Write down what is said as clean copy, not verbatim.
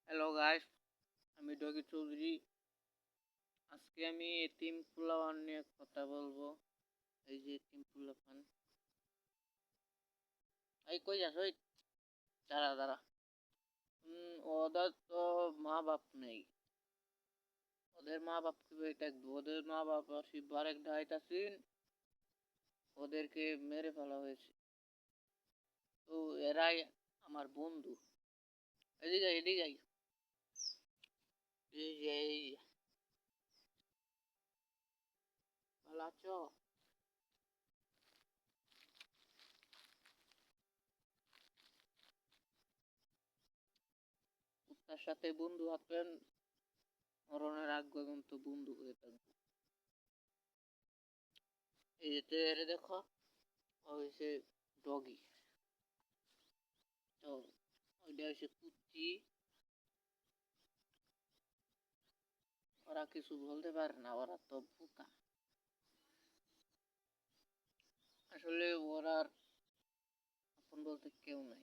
Hello guys, আমি doggy Chowdhury. আজকে আমি এতিম পোলাপান নিয়ে কথা বলবো। এই যে এতিম পোলাপান, এই কই যাস? ওই দাঁড়া দাঁড়া। ওদের তো মা বাপ নেই। ওদের মা বাপ কিভাবে থাকবে? ওদের মা বাপ বারেক ঢাইতাছিন, ওদেরকে মেরে ফেলা হয়েছে। তো এরাই আমার বন্ধু। এদিকে আয়, এদিকে আয়। এই যে ভালো আছো? কুত্তার সাথে বন্ধু থাকবেন, মরণের আগ পর্যন্ত বন্ধু হয়ে থাকবে। এই যে এরে দেখো, ও হয়েছে ডগি। তো ওইটা হচ্ছে কুচ্চি। ওরা কিছু বলতে পারে না, ওরা তো বোকা। আসলে ওরা আপন বলতে কেউ নাই।